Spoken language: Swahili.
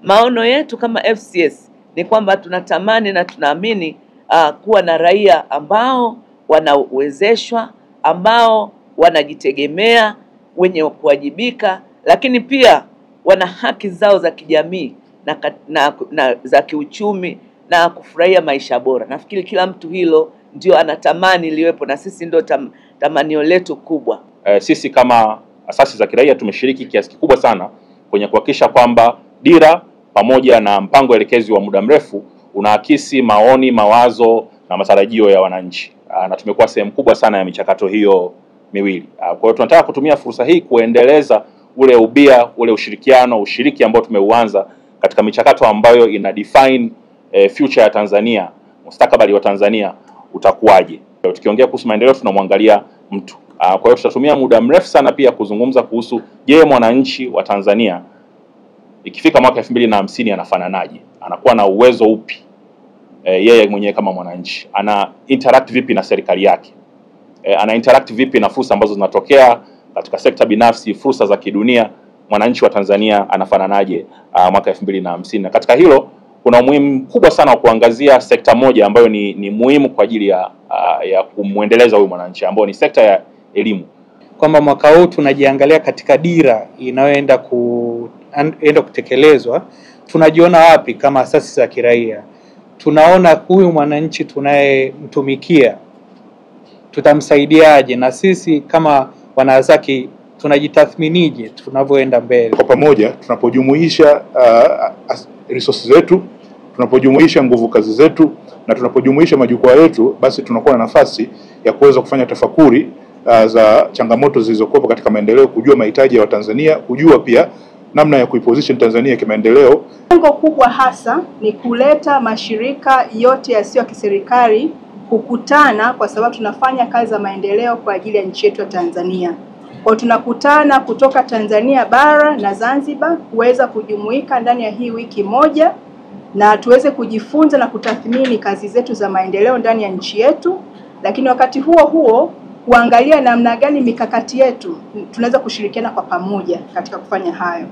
Maono yetu kama FCS ni kwamba tunatamani na tunaamini kuwa na raia ambao wanawezeshwa, ambao wanajitegemea, wenye kuwajibika, lakini pia wana haki zao za kijamii na za kiuchumi na kufurahia maisha bora. Nafikiri kila mtu hilo ndio anatamani liwepo, na sisi ndio tamanio letu kubwa. Sisi kama asasi za kiraia tumeshiriki kiasi kikubwa sana kwenye kuhakikisha kwamba dira pamoja na mpango elekezi wa muda mrefu unaakisi maoni, mawazo na matarajio ya wananchi, na tumekuwa sehemu kubwa sana ya michakato hiyo miwili. Kwa hiyo tunataka kutumia fursa hii kuendeleza ule ubia, ule ushiriki ambao tumeuanza katika michakato ambayo ina define future ya Tanzania, mustakabali wa Tanzania utakuwaje. Tukiongea kuhusu maendeleo tunamwangalia mtu. Kwa hiyo tutatumia muda mrefu sana pia kuzungumza kuhusu mwananchi wa Tanzania ikifika mwaka 2050 anafananaje, anakuwa na uwezo upi, yeye mwenyewe kama mwananchi ana interact vipi na serikali yake, ana interact vipi na fursa ambazo zinatokea katika sekta binafsi, fursa za kidunia. Mwananchi wa Tanzania anafananaje mwaka 2050? Na katika hilo kuna umuhimu mkubwa sana wa kuangazia sekta moja ambayo ni muhimu kwa ajili ya kumuendeleza huyu mwananchi, ambayo ni sekta ya elimu. Kwamba mwaka huu tunajiangalia katika dira inayoenda kutekelezwa, tunajiona wapi kama asasi za kiraia? Tunaona huyu mwananchi tunayemtumikia tutamsaidiaje, na sisi kama wanazaki tunajitathminije tunavyoenda mbele? Kwa pamoja tunapojumuisha resources zetu, tunapojumuisha nguvu kazi zetu na tunapojumuisha majukwaa yetu, basi tunakuwa na nafasi ya kuweza kufanya tafakuri za changamoto zilizokuwa katika maendeleo, kujua mahitaji ya Watanzania, kujua pia namna ya kuiposition Tanzania kimaendeleo. Lengo kubwa hasa ni kuleta mashirika yote yasiyo ya kiserikali kukutana, kwa sababu tunafanya kazi za maendeleo kwa ajili ya nchi yetu ya Tanzania. Kwa tunakutana kutoka Tanzania bara na Zanzibar kuweza kujumuika ndani ya hii wiki moja na tuweze kujifunza na kutathmini kazi zetu za maendeleo ndani ya nchi yetu, lakini wakati huo huo kuangalia namna gani mikakati yetu tunaweza kushirikiana kwa pamoja katika kufanya hayo.